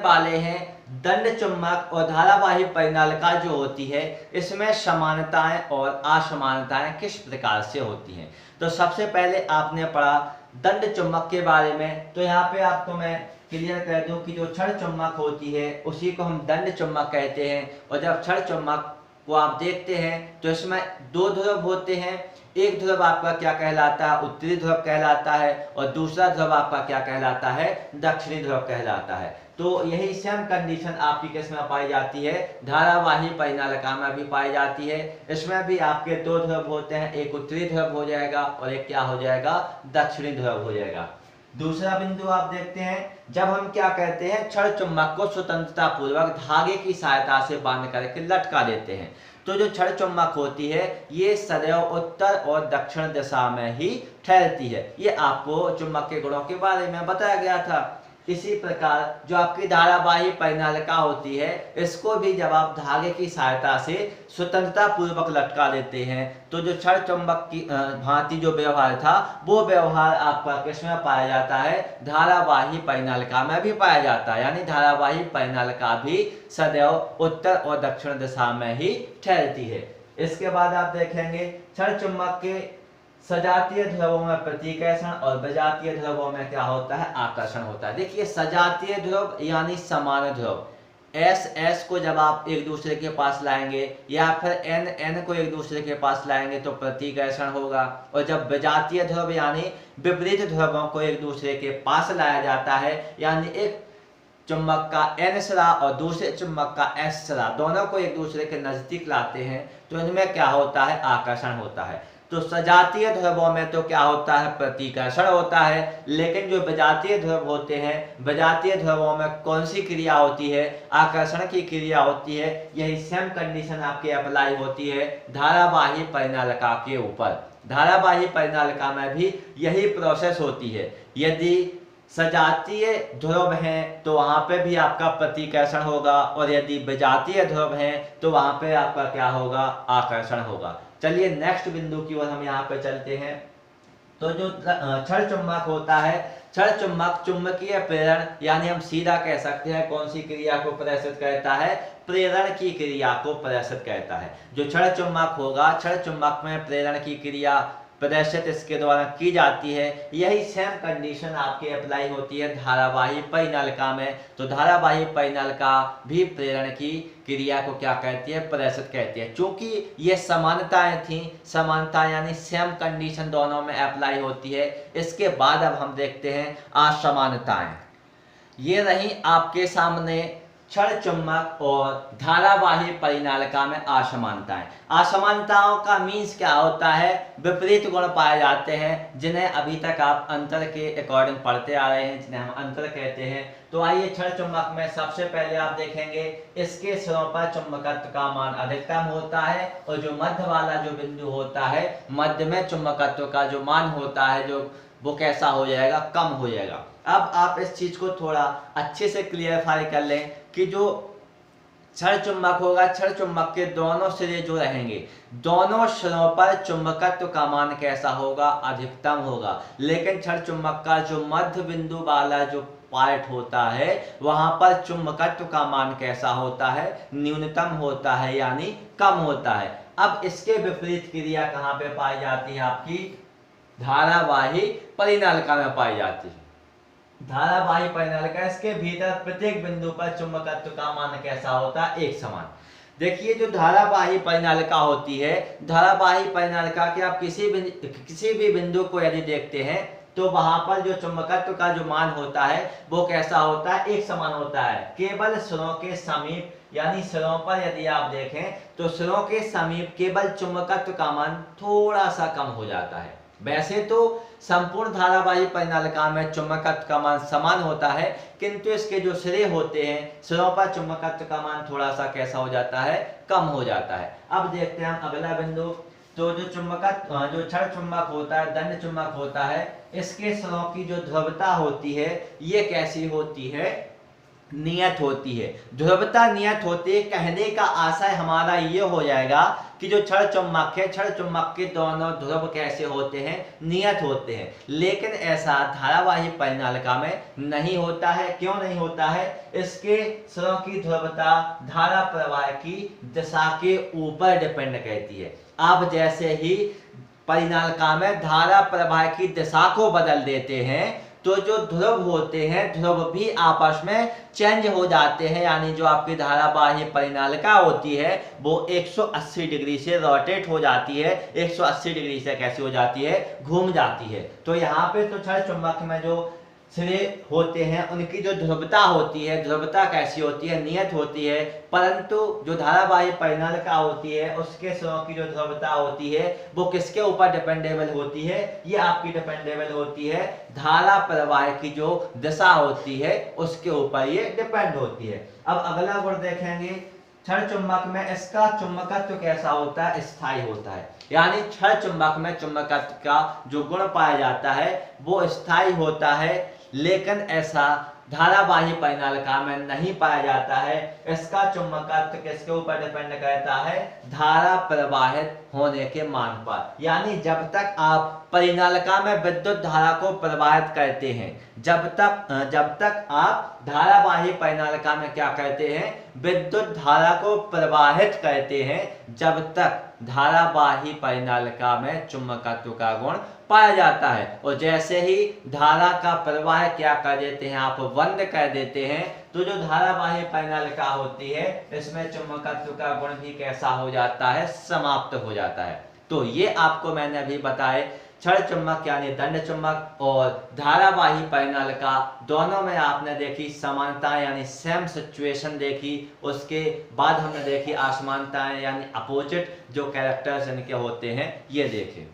वाले हैं दंड चुंबक और धारावाही परिनालिका जो होती है इसमें समानताएं और असमानताएं किस प्रकार से होती हैं। तो सबसे पहले आपने पढ़ा दंड चुंबक के बारे में। तो यहाँ पे आपको मैं क्लियर कर दूं कि जो क्षण चुंबक होती है उसी को हम दंड चुंबक कहते हैं। और जब क्षण चुंबक को आप देखते हैं तो इसमें दो ध्रुव होते हैं। एक ध्रुव आपका क्या कहलाता है, उत्तरी ध्रुव कहलाता है, और दूसरा ध्रुव आपका क्या कहलाता है, दक्षिणी ध्रुव कहलाता है। तो यही सेम कंडीशन आपकी किस में पाई जाती है, धारावाही परिनालिका में भी पाई जाती है। इसमें भी आपके दो ध्रुव होते हैं, एक उत्तरी ध्रुव हो जाएगा और एक क्या हो जाएगा, दक्षिणी ध्रुव हो जाएगा। दूसरा बिंदु आप देखते हैं, जब हम क्या कहते हैं क्षण चुंबक को स्वतंत्रता पूर्वक धागे की सहायता से बांध करके लटका देते हैं, तो जो क्षण चुंबक होती है ये सदैव उत्तर और दक्षिण दिशा में ही ठहरती है। ये आपको चुंबक के गुणों के बारे में बताया गया था। इसी प्रकार जो आपकी धारावाही परिनालिका होती है इसको भी जब आप धागे की सहायता से स्वतंत्रता पूर्वक लटका देते हैं तो जो क्षण चुंबक की भांति जो व्यवहार था वो व्यवहार आपका किसमें पाया जाता है, धारावाही परिनालिका में भी पाया जाता है। यानी धारावाही परिनालिका भी सदैव उत्तर और दक्षिण दिशा में ही ठहरती है। इसके बाद आप देखेंगे क्षण चुंबक के सजातीय ध्रुवों में प्रतिकर्षण और विजातीय ध्रुवों में क्या होता है, आकर्षण होता है। देखिए सजातीय ध्रुव यानी समान ध्रुव, एस एस को जब आप एक दूसरे के पास लाएंगे या फिर एन एन को एक दूसरे के पास लाएंगे तो प्रतिकर्षण होगा। और जब विजातीय ध्रुव यानी विपरीत ध्रुवों को एक दूसरे के पास लाया जाता है, यानी एक चुंबक का एन सिरा और दूसरे चुंबक का एस सिरा दोनों को एक दूसरे के नजदीक लाते हैं तो इनमें क्या होता है, आकर्षण होता है। तो सजातीय ध्रुवों में तो क्या होता है, प्रतिकर्षण होता है। लेकिन जो विजातीय ध्रुव होते हैं, विजातीय ध्रुवों में कौन सी क्रिया होती है, आकर्षण की क्रिया होती है। यही सेम कंडीशन आपके अप्लाई होती है धारावाही परिनालिका के ऊपर। धारावाही परिनालिका में भी यही प्रोसेस होती है। यदि सजातीय ध्रुव हैं तो वहां पे भी आपका प्रतिकर्षण होगा, और यदि विजातीय ध्रुव हैं तो वहां पे आपका क्या होगा, आकर्षण होगा। चलिए नेक्स्ट बिंदु की ओर हम यहाँ पे चलते हैं। तो जो क्षण चुंबक होता है, क्षण चुंबक चुंबकीय प्रेरण यानी हम सीधा कह सकते हैं कौन सी क्रिया को प्रदर्शित करता है, प्रेरण की क्रिया को प्रदर्शित करता है। जो क्षण चुंबक होगा, क्षण चुंबक में प्रेरण की क्रिया प्रदर्शित इसके द्वारा की जाती है। यही सेम कंडीशन आपके अप्लाई होती है धारावाही परिनालिका में। तो धारावाही परिनालिका भी प्रेरण की क्रिया को क्या कहती है, प्रदर्शित कहती है। चूंकि ये समानताएं थी, समानता यानी सेम कंडीशन दोनों में अप्लाई होती है। इसके बाद अब हम देखते हैं असमानताएं। ये रही आपके सामने क्षण चुंबक और धारावाही परिनालिका में असमानताएं। असमानताओं का मीन्स क्या होता है, विपरीत गुण पाए जाते हैं जिन्हें अभी तक आप अंतर के अकॉर्डिंग पढ़ते आ रहे हैं, जिन्हें हम अंतर कहते हैं। तो आइए क्षण चुंबक में सबसे पहले आप देखेंगे इसके सिरों पर चुंबकत्व का मान अधिकतम होता है, और जो मध्य वाला जो बिंदु होता है, मध्य में चुंबकत्व का जो मान होता है जो वो कैसा हो जाएगा, कम हो जाएगा। अब आप इस चीज को थोड़ा अच्छे से क्लियरफाई कर लें कि जो क्षण चुंबक होगा, क्षण चुंबक के दोनों सिरे जो रहेंगे, दोनों सिरों पर चुंबकत्व का मान कैसा होगा, अधिकतम होगा। लेकिन क्षण चुंबक का जो मध्य बिंदु वाला जो पार्ट होता है वहां पर चुंबकत्व का मान कैसा होता है, न्यूनतम होता है यानी कम होता है। अब इसके विपरीत क्रिया कहां पे पाई जाती है, आपकी धारावाही परिनालिका में पाई जाती है। धारावाही परिनालिका, इसके भीतर प्रत्येक बिंदु पर चुंबकत्व का मान कैसा होता है, एक समान। देखिए जो धारावाही परिनालिका होती है, धारावाही परिनालिका के आप किसी भी बिंदु को यदि देखते हैं तो वहां पर जो चुंबकत्व का जो मान होता है वो कैसा होता है, एक समान होता है। केवल सिरों के समीप यानी सिरों पर यदि आप देखें तो सिरों के समीप केवल चुंबकत्व का मान थोड़ा सा कम हो जाता है। वैसे तो संपूर्ण धारावाही परिनालिका में चुंबकत्व का मान समान होता है, किंतु इसके जो सिरे होते हैं, सिरों पर चुंबकत्व का मान थोड़ा सा कैसा हो जाता है, कम हो जाता है। अब देखते हैं हम अगला बिंदु। तो जो क्षण चुंबक होता है, दंड चुंबक होता है, इसके सिरों की जो ध्रुवता होती है ये कैसी होती है, नियत होती है, ध्रुवता नियत होती है। कहने का आशय हमारा ये हो जाएगा कि जो क्षण चुंबक है, क्षण चुंबक के दोनों ध्रुव कैसे होते हैं, नियत होते हैं। लेकिन ऐसा धारावाही परिनालिका में नहीं होता है। क्यों नहीं होता है? इसके स्वरों की ध्रुवता धारा प्रवाह की दिशा के ऊपर डिपेंड करती है। आप जैसे ही परिनालिका में धारा प्रवाह की दिशा को बदल देते हैं तो जो ध्रुव होते हैं, ध्रुव भी आपस में चेंज हो जाते हैं। यानी जो आपकी धारावाही परिनालिका होती है वो 180 डिग्री से रोटेट हो जाती है। 180 डिग्री से कैसी हो जाती है? घूम जाती है। तो यहाँ पे तो क्षण चुंबक में जो सिरे होते हैं उनकी जो ध्रुवता होती है, ध्रुवता कैसी होती है? नियत होती है। परंतु जो धारावाही परिनालिका होती है उसके सिरों की जो ध्रुवता होती है वो किसके ऊपर डिपेंडेबल होती है? ये आपकी डिपेंडेबल होती है धारा प्रवाह की जो दिशा होती है उसके ऊपर ये डिपेंड होती है। अब अगला गुण देखेंगे क्षण चुंबक में। इसका चुंबकत्व कैसा होता है? स्थायी होता है। यानी क्षण चुंबक में चुंबकत्व का जो गुण पाया जाता है वो स्थायी होता है, लेकिन ऐसा धारावाही परिनालिका में नहीं पाया जाता है। इसका चुंबकत्व किसके ऊपर डिपेंड करता है? धारा प्रवाहित होने के मान पर। यानी जब तक आप परिनालिका में विद्युत धारा को प्रवाहित करते हैं, जब तक आप धारावाही परिनालिका में क्या करते हैं? विद्युत धारा को प्रवाहित करते हैं, जब तक धारावाही परिनालिका में चुंबकत्व का गुण पाया जाता है। और जैसे ही धारा का प्रवाह क्या कर देते हैं, आप बंद कर देते हैं, तो जो धारावाही परिनालिका होती है इसमें चुंबकत्व का गुण भी कैसा हो जाता है? समाप्त हो जाता है। तो ये आपको मैंने अभी बताए क्षण चुंबक यानी दंड चुंबक और धारावाही परिनालिका दोनों में आपने देखी समानताएं यानी सेम सिचुएशन देखी। उसके बाद हमने देखी असमानताएं यानी अपोजिट जो कैरेक्टर्स इनके होते हैं ये देखे।